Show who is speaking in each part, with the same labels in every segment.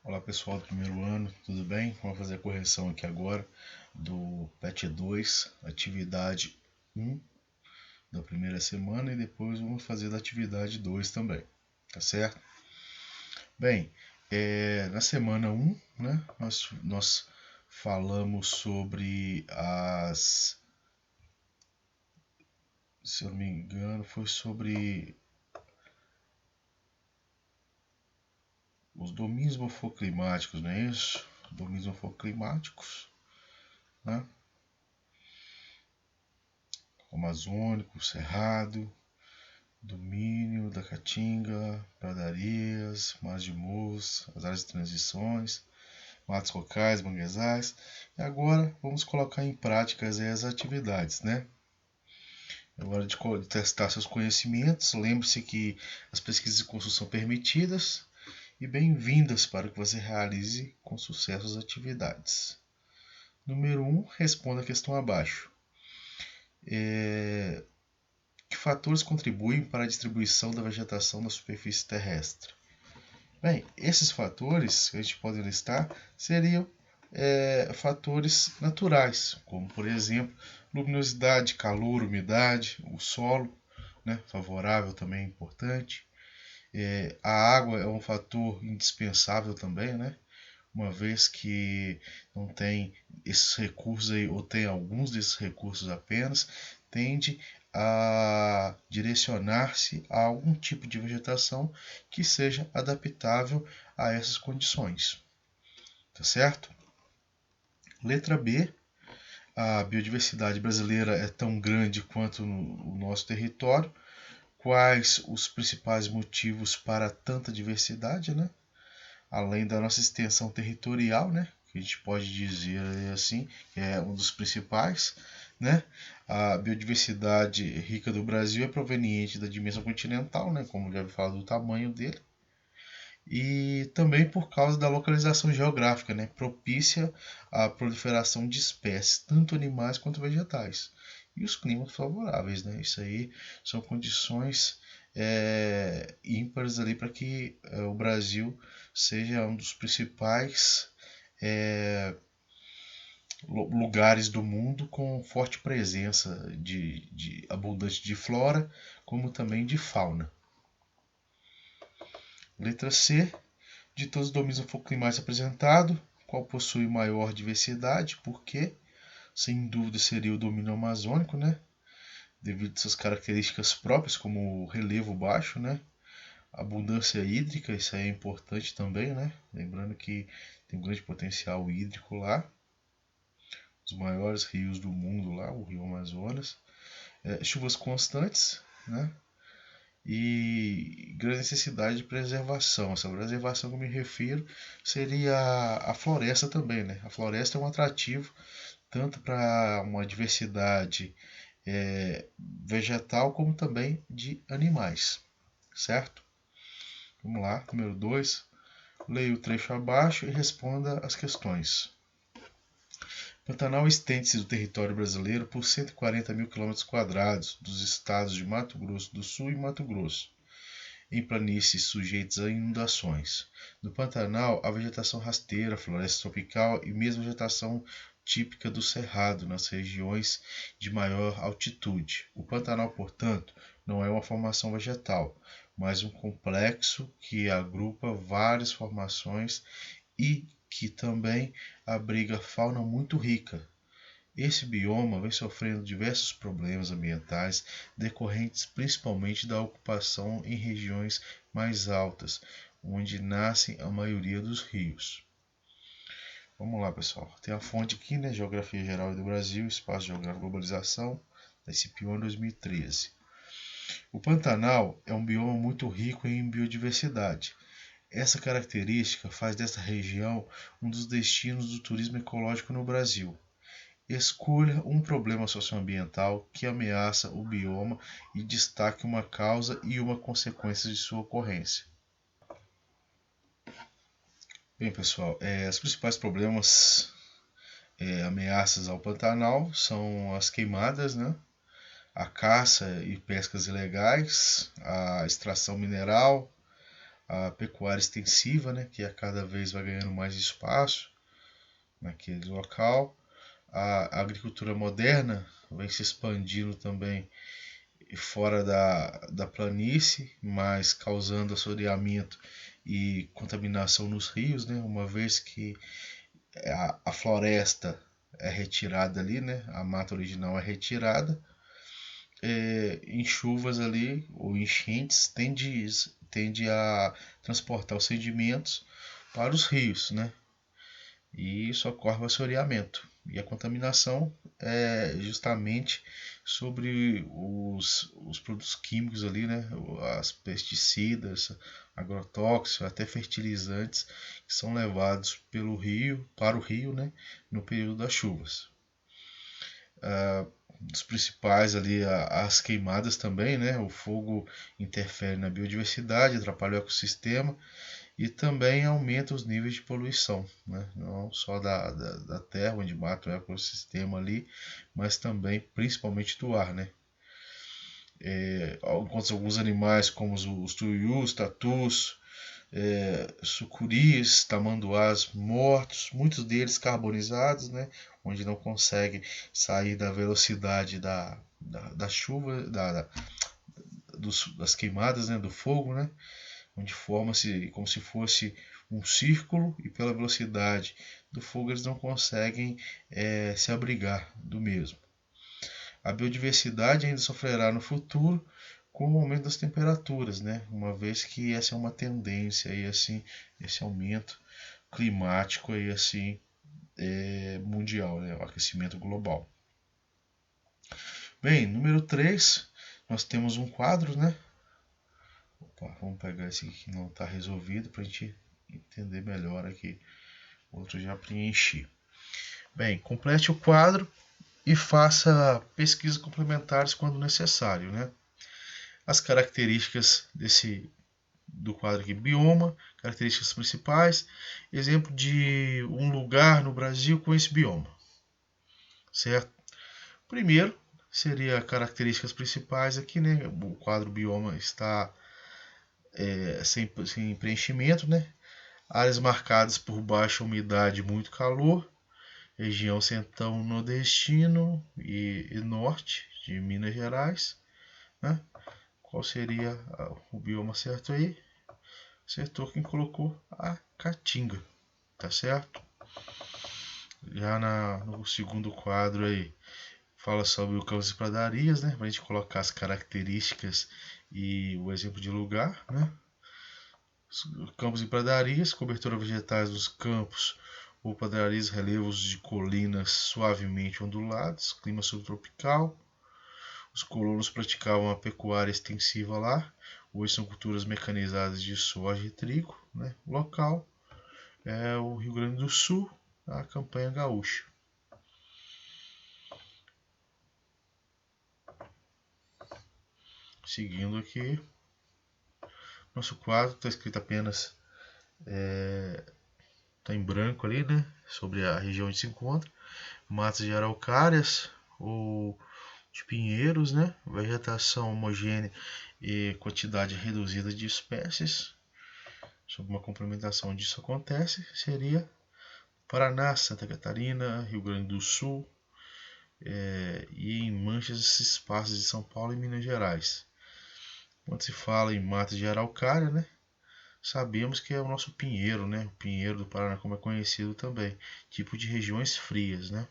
Speaker 1: Olá pessoal do primeiro ano, tudo bem? Vamos fazer a correção aqui agora do PET 2, atividade 1 da primeira semana e depois vamos fazer da atividade 2 também, tá certo? Bem, na semana 1, né, nós falamos sobre se eu não me engano, foi sobre os domínios morfoclimáticos, não é isso? Domínios morfoclimáticos, né? Amazônico, Cerrado, domínio da Caatinga, pradarias, mares de morros, as áreas de transições, matos locais, manguezais. E agora vamos colocar em prática as atividades, né? É hora de testar seus conhecimentos. Lembre-se que as pesquisas de construção são permitidas e bem-vindas para que você realize com sucesso as atividades. Número 1, responda a questão abaixo. Que fatores contribuem para a distribuição da vegetação na superfície terrestre? Bem, esses fatores que a gente pode listar seriam fatores naturais, como por exemplo luminosidade, calor, umidade, o solo, né, favorável também é importante. A água é um fator indispensável também, né, uma vez que não tem esses recursos aí, ou tem alguns desses recursos apenas, tende a direcionar-se a algum tipo de vegetação que seja adaptável a essas condições. Tá certo? Letra B. A biodiversidade brasileira é tão grande quanto o nosso território. Quais os principais motivos para tanta diversidade, né? Além da nossa extensão territorial, né, que a gente pode dizer assim, que é um dos principais, né? A biodiversidade rica do Brasil é proveniente da dimensão continental, né, como já havia falado do tamanho dele, e também por causa da localização geográfica, né, propícia à proliferação de espécies, tanto animais quanto vegetais, e os climas favoráveis, né? Isso aí são condições ímpares ali para que o Brasil seja um dos principais lugares do mundo com forte presença de abundante de flora, como também de fauna. Letra C. De todos os domínios climáticos apresentados, qual possui maior diversidade? Por quê? Sem dúvida seria o domínio amazônico, né? Devido a suas características próprias, como o relevo baixo, né? Abundância hídrica, isso aí é importante também, né? Lembrando que tem um grande potencial hídrico lá. Os maiores rios do mundo lá, o Rio Amazonas. Chuvas constantes, né? E grande necessidade de preservação. Essa preservação que eu me refiro seria a floresta também, né? A floresta é um atrativo tanto para uma diversidade vegetal como também de animais, certo? Vamos lá, número 2. Leia o trecho abaixo e responda as questões. Pantanal estende-se do território brasileiro por 140 mil km² dos estados de Mato Grosso do Sul e Mato Grosso, em planícies sujeitas a inundações. No Pantanal, há vegetação rasteira, floresta tropical e mesmo vegetação típica do Cerrado, nas regiões de maior altitude. O Pantanal, portanto, não é uma formação vegetal, mas um complexo que agrupa várias formações e que também abriga fauna muito rica. Esse bioma vem sofrendo diversos problemas ambientais decorrentes principalmente da ocupação em regiões mais altas, onde nascem a maioria dos rios. Vamos lá, pessoal. Tem a fonte aqui, né? Geografia Geral do Brasil, Espaço Geográfico e Globalização, da SCP-1 2013. O Pantanal é um bioma muito rico em biodiversidade. Essa característica faz desta região um dos destinos do turismo ecológico no Brasil. Escolha um problema socioambiental que ameaça o bioma e destaque uma causa e uma consequência de sua ocorrência. Bem, pessoal, os principais problemas, ameaças ao Pantanal são as queimadas, né? A caça e pescas ilegais, a extração mineral, a pecuária extensiva, né, que a cada vez vai ganhando mais espaço naquele local. A agricultura moderna vem se expandindo também fora da planície, mas causando assoreamento e contaminação nos rios, né, uma vez que a floresta é retirada ali, né, a mata original é retirada, em chuvas ali ou enchentes tende a transportar os sedimentos para os rios, né? E isso ocorre o assoreamento. E a contaminação é justamente sobre os produtos químicos ali, né? As pesticidas, agrotóxicos, até fertilizantes que são levados pelo rio, para o rio, né? No período das chuvas. Dos principais ali as queimadas também, né? O fogo interfere na biodiversidade, atrapalha o ecossistema e também aumenta os níveis de poluição, né? Não só da terra, onde mata o ecossistema ali, mas também, principalmente do ar, né? Alguns animais como os tuius, tatus, sucuris, tamanduás mortos, muitos deles carbonizados, né? Onde não conseguem sair da velocidade da chuva, das queimadas, né? Do fogo, né? Onde forma-se como se fosse um círculo e pela velocidade do fogo eles não conseguem se abrigar do mesmo. A biodiversidade ainda sofrerá no futuro com o aumento das temperaturas, né? Uma vez que essa é uma tendência aí, assim, esse aumento climático aí, assim, mundial, né? O aquecimento global. Bem, número 3, nós temos um quadro, né? Opa, vamos pegar esse aqui que não está resolvido para a gente entender melhor aqui. O outro já preenchi. Bem, complete o quadro e faça pesquisas complementares quando necessário, né? As características do quadro aqui, bioma, características principais, exemplo de um lugar no Brasil com esse bioma, certo? Primeiro seria características principais aqui, né? O quadro bioma está sem preenchimento, né? Áreas marcadas por baixa umidade e muito calor, região central nordestino e norte de Minas Gerais, né? Qual seria o bioma certo aí? Acertou quem colocou a Caatinga, tá certo? Já no segundo quadro aí, fala sobre o Campos e Pradarias, né? Pra gente colocar as características e o exemplo de lugar, né? Campos e pradarias, cobertura vegetais dos campos ou pradarias, relevos de colinas suavemente ondulados, clima subtropical. Os colonos praticavam a pecuária extensiva lá. Hoje são culturas mecanizadas de soja e trigo, né? O local é o Rio Grande do Sul, a campanha gaúcha. Seguindo aqui, nosso quadro está escrito apenas, está em branco ali, né? Sobre a região onde se encontra. Matas de araucárias ou de pinheiros, né? Vegetação homogênea e quantidade reduzida de espécies. Sobre uma complementação onde isso acontece, seria Paraná, Santa Catarina, Rio Grande do Sul e em manchas esses espaços de São Paulo e Minas Gerais. Quando se fala em matas de araucária, né? Sabemos que é o nosso pinheiro, né? O pinheiro do Paraná, como é conhecido também, tipo de regiões frias, né?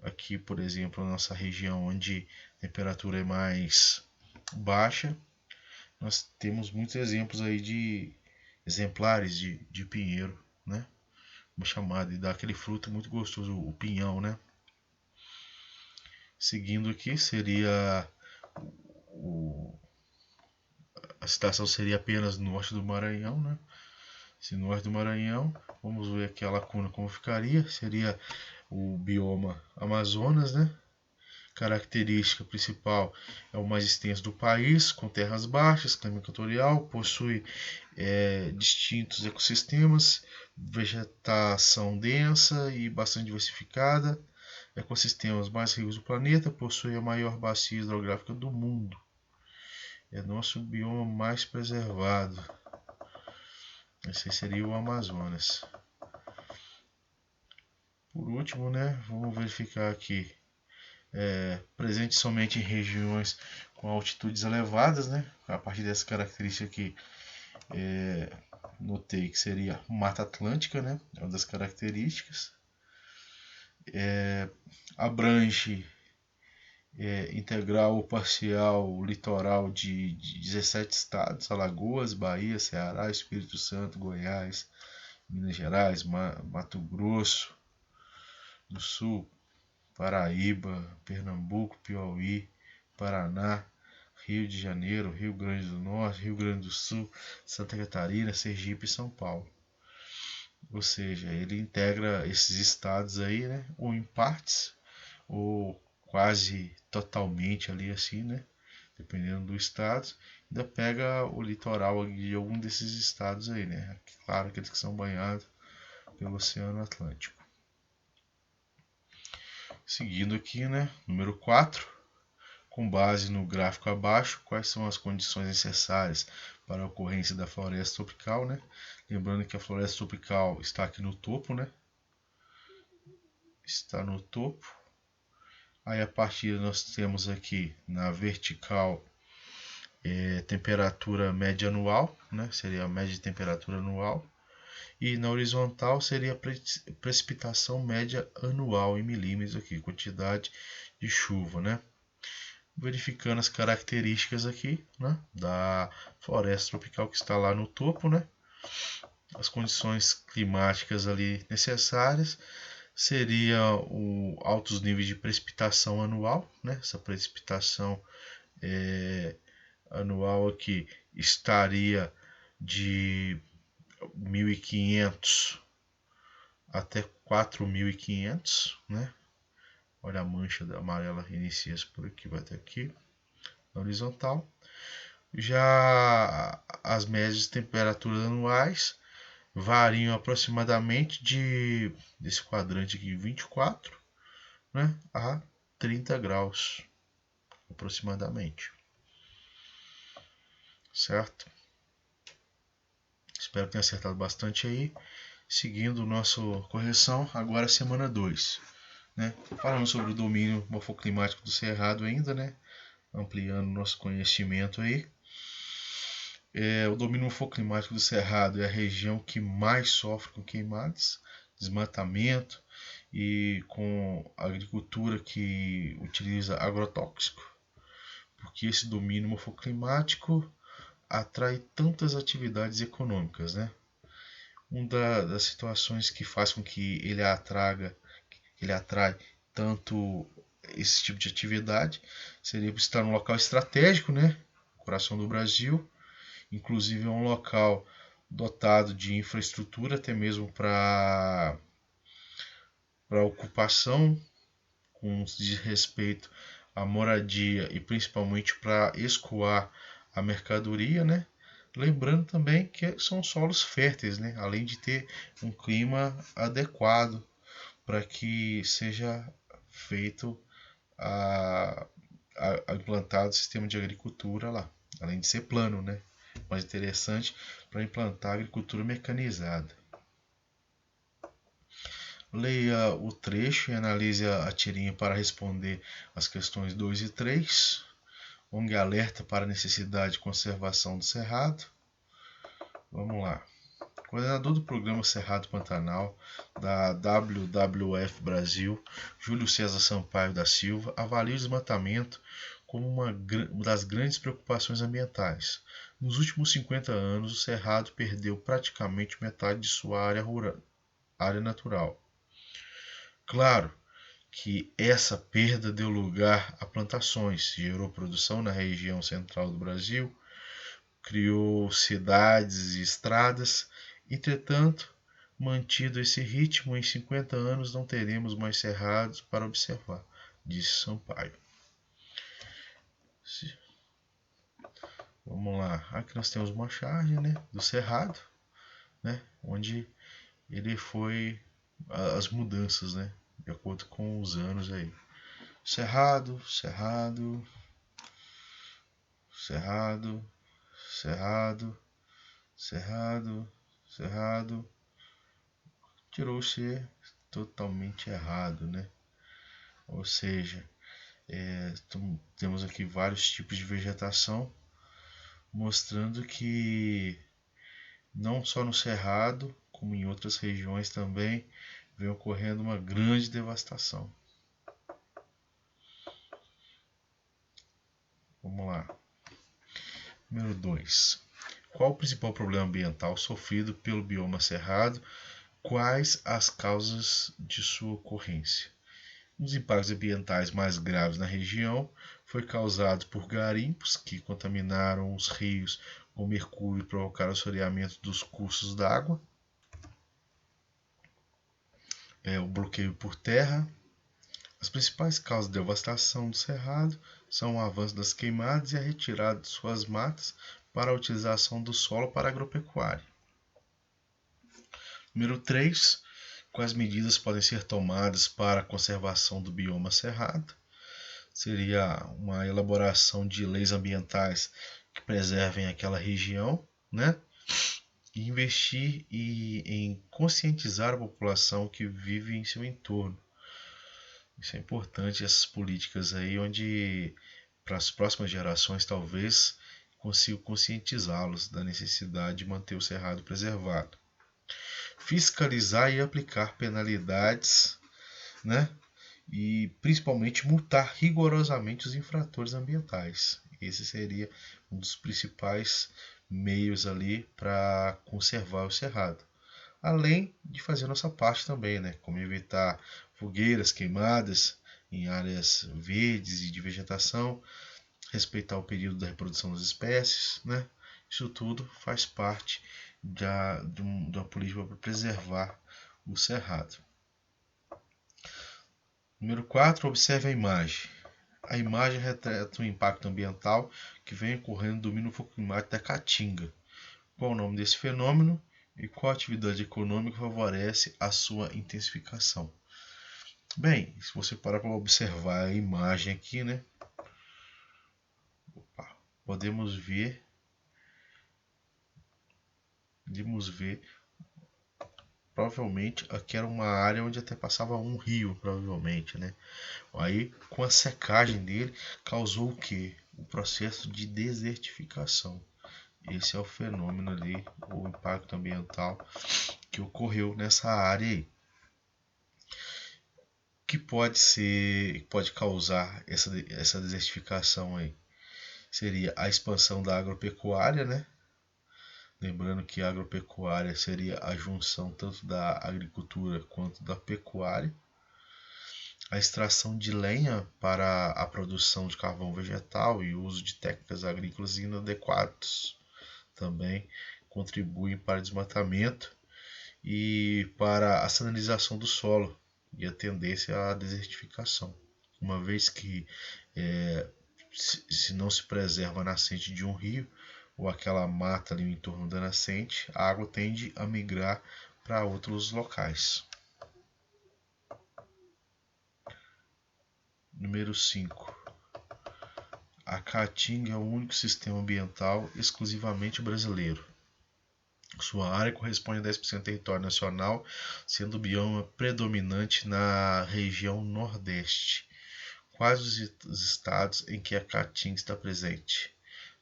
Speaker 1: Aqui, por exemplo, na nossa região onde a temperatura é mais baixa, nós temos muitos exemplos aí de exemplares de pinheiro, né? Uma chamada, e dá aquele fruto muito gostoso, o pinhão, né? Seguindo aqui seria a citação seria apenas norte do Maranhão, né? Se norte do Maranhão, vamos ver aqui a lacuna como ficaria, seria o bioma Amazonas, né? Característica principal é o mais extenso do país, com terras baixas, clima equatorial, possui distintos ecossistemas, vegetação densa e bastante diversificada, ecossistemas mais ricos do planeta, possui a maior bacia hidrográfica do mundo. É nosso bioma mais preservado. Esse seria o Amazonas. Por último, né, vamos verificar aqui. Presente somente em regiões com altitudes elevadas, né? A partir dessa característica aqui, notei que seria Mata Atlântica, né? É uma das características. Abrange integral ou parcial o litoral de 17 estados: Alagoas, Bahia, Ceará, Espírito Santo, Goiás, Minas Gerais, Mato Grosso do Sul, Paraíba, Pernambuco, Piauí, Paraná, Rio de Janeiro, Rio Grande do Norte, Rio Grande do Sul, Santa Catarina, Sergipe e São Paulo. Ou seja, ele integra esses estados aí, né, ou em partes, ou quase totalmente ali assim, né, dependendo do estado. Ainda pega o litoral de algum desses estados aí, né, claro, aqueles que são banhados pelo Oceano Atlântico. Seguindo aqui, né, número 4. Com base no gráfico abaixo, quais são as condições necessárias para a ocorrência da floresta tropical, né? Lembrando que a floresta tropical está aqui no topo, né? Está no topo. Aí a partir nós temos aqui na vertical temperatura média anual, né? Seria a média de temperatura anual. E na horizontal seria a precipitação média anual em milímetros aqui, quantidade de chuva, né? Verificando as características aqui, né, da floresta tropical que está lá no topo, né? As condições climáticas ali necessárias seria o altos níveis de precipitação anual, né? Essa precipitação anual aqui estaria de 1.500 até 4.500, né? Olha a mancha amarela inicia-se por aqui, vai até aqui, na horizontal. Já as médias de temperaturas anuais variam aproximadamente desse quadrante aqui 24, né, a 30 graus aproximadamente. Certo? Espero que tenha acertado bastante aí. Seguindo nossa correção, agora semana 2. Né? Falando sobre o domínio morfoclimático do Cerrado ainda, né? Ampliando nosso conhecimento aí. O domínio morfoclimático do Cerrado é a região que mais sofre com queimadas, desmatamento e com agricultura que utiliza agrotóxico, porque esse domínio morfoclimático atrai tantas atividades econômicas, né? Uma das situações que faz com que ele atrai tanto esse tipo de atividade seria estar num local estratégico, né? Coração do Brasil. Inclusive é um local dotado de infraestrutura até mesmo para ocupação, com respeito à moradia e principalmente para escoar a mercadoria, né? Lembrando também que são solos férteis, né? Além de ter um clima adequado para que seja feito a implantado o sistema de agricultura lá, além de ser plano, né? Mais interessante para implantar a agricultura mecanizada. Leia o trecho e analise a tirinha para responder as questões 2 e 3. ONG alerta para a necessidade de conservação do cerrado. Vamos lá. Coordenador do programa Cerrado Pantanal da WWF Brasil, Júlio César Sampaio da Silva, avalia o desmatamento como uma das grandes preocupações ambientais. Nos últimos 50 anos, o Cerrado perdeu praticamente metade de sua área natural. Claro que essa perda deu lugar a plantações, gerou produção na região central do Brasil, criou cidades e estradas. Entretanto, mantido esse ritmo, em 50 anos não teremos mais cerrados para observar, disse Sampaio. Vamos lá, aqui nós temos uma charge, né, do cerrado, né, onde ele foi as mudanças, né, de acordo com os anos aí. Cerrado, cerrado, cerrado, cerrado, cerrado, Cerrado. Tirou o C totalmente errado, né? Ou seja, temos aqui vários tipos de vegetação, mostrando que não só no Cerrado, como em outras regiões também, vem ocorrendo uma grande devastação. Vamos lá. Número 2. Qual o principal problema ambiental sofrido pelo bioma cerrado? Quais as causas de sua ocorrência? Um dos impactos ambientais mais graves na região foi causado por garimpos que contaminaram os rios com mercúrio e provocaram o assoreamento dos cursos d'água, o bloqueio por terra. As principais causas de devastação do cerrado são o avanço das queimadas e a retirada de suas matas para a utilização do solo para a agropecuária. Número 3. Quais medidas podem ser tomadas para a conservação do bioma cerrado? Seria uma elaboração de leis ambientais que preservem aquela região, né? E investir em conscientizar a população que vive em seu entorno. Isso é importante, essas políticas aí, onde para as próximas gerações talvez consiga conscientizá-los da necessidade de manter o cerrado preservado. Fiscalizar e aplicar penalidades, né? E principalmente multar rigorosamente os infratores ambientais. Esse seria um dos principais meios ali para conservar o cerrado. Além de fazer nossa parte também, né? Como evitar fogueiras, queimadas em áreas verdes e de vegetação, respeitar o período da reprodução das espécies, né? Isso tudo faz parte de uma política para preservar o cerrado. Número 4. Observe a imagem. A imagem retrata o impacto ambiental que vem ocorrendo no domínio climático da Caatinga. Qual o nome desse fenômeno e qual atividade econômica favorece a sua intensificação? Bem, se você parar para observar a imagem aqui, né? Podemos ver provavelmente aqui era uma área onde até passava um rio, provavelmente, né? Aí, com a secagem dele, causou o que? O processo de desertificação. Esse é o fenômeno ali, o impacto ambiental que ocorreu nessa área aí. Que pode causar essa desertificação aí? Seria a expansão da agropecuária, né? Lembrando que a agropecuária seria a junção tanto da agricultura quanto da pecuária. A extração de lenha para a produção de carvão vegetal e o uso de técnicas agrícolas inadequadas também contribuem para o desmatamento e para a salinização do solo e a tendência à desertificação, uma vez que se não se preserva a nascente de um rio ou aquela mata ali em torno da nascente, a água tende a migrar para outros locais. Número 5. A Caatinga é o único sistema ambiental exclusivamente brasileiro. Sua área corresponde a 10% do território nacional, sendo o bioma predominante na região Nordeste. Quais os estados em que a Caatinga está presente?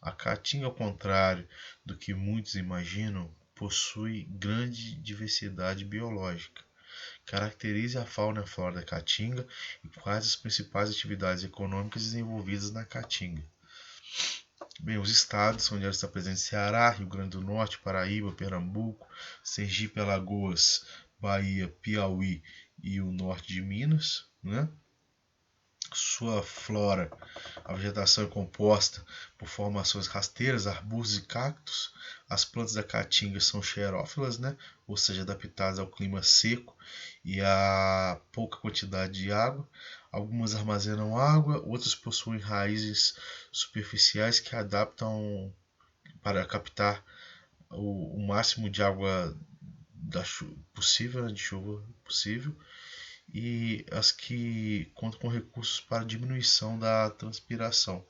Speaker 1: A Caatinga, ao contrário do que muitos imaginam, possui grande diversidade biológica. Caracterize a fauna e a flora da Caatinga e quais as principais atividades econômicas desenvolvidas na Caatinga. Bem, os estados onde ela está presente: Ceará, Rio Grande do Norte, Paraíba, Pernambuco, Sergipe, Alagoas, Bahia, Piauí e o norte de Minas, né? Sua flora, a vegetação é composta por formações rasteiras, arbustos e cactos. As plantas da caatinga são xerófilas, né? Ou seja, adaptadas ao clima seco e a pouca quantidade de água. Algumas armazenam água, outras possuem raízes superficiais que adaptam para captar o máximo de água possível, né? De chuva possível, e as que contam com recursos para diminuição da transpiração,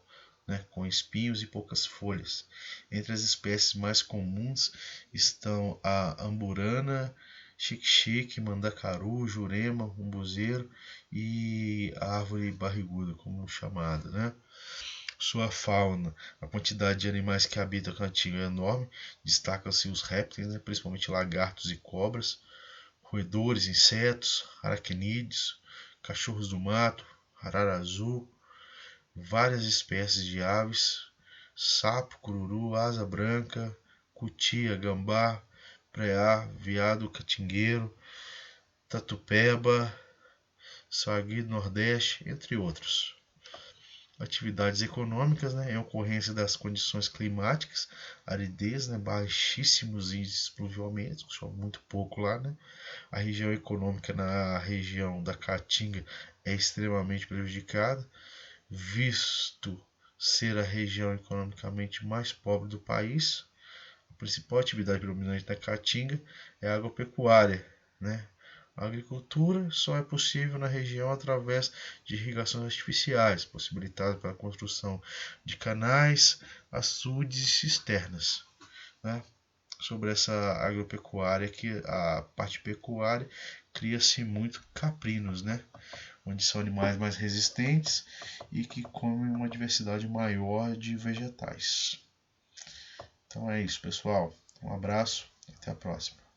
Speaker 1: né, com espinhos e poucas folhas. Entre as espécies mais comuns estão a amburana, xique-xique, mandacaru, jurema, umbuzeiro e a árvore barriguda, como chamada, né? Sua fauna, a quantidade de animais que habitam a caatinga é enorme, destacam-se os répteis, né, principalmente lagartos e cobras, roedores, insetos, aracnídeos, cachorros do mato, arara azul, várias espécies de aves, sapo, cururu, asa branca, cutia, gambá, preá, veado catingueiro, tatupeba, sagui do Nordeste, entre outros. Atividades econômicas, né, em ocorrência das condições climáticas, aridez, né, baixíssimos índices pluviométricos, chove muito pouco lá, né. A região econômica na região da Caatinga é extremamente prejudicada, visto ser a região economicamente mais pobre do país. A principal atividade predominante da Caatinga é a agropecuária, né? A agricultura só é possível na região através de irrigações artificiais, possibilitada pela construção de canais, açudes e cisternas, né? Sobre essa agropecuária, que a parte pecuária cria-se muito caprinos, né? Onde são animais mais resistentes e que comem uma diversidade maior de vegetais. Então é isso, pessoal. Um abraço e até a próxima.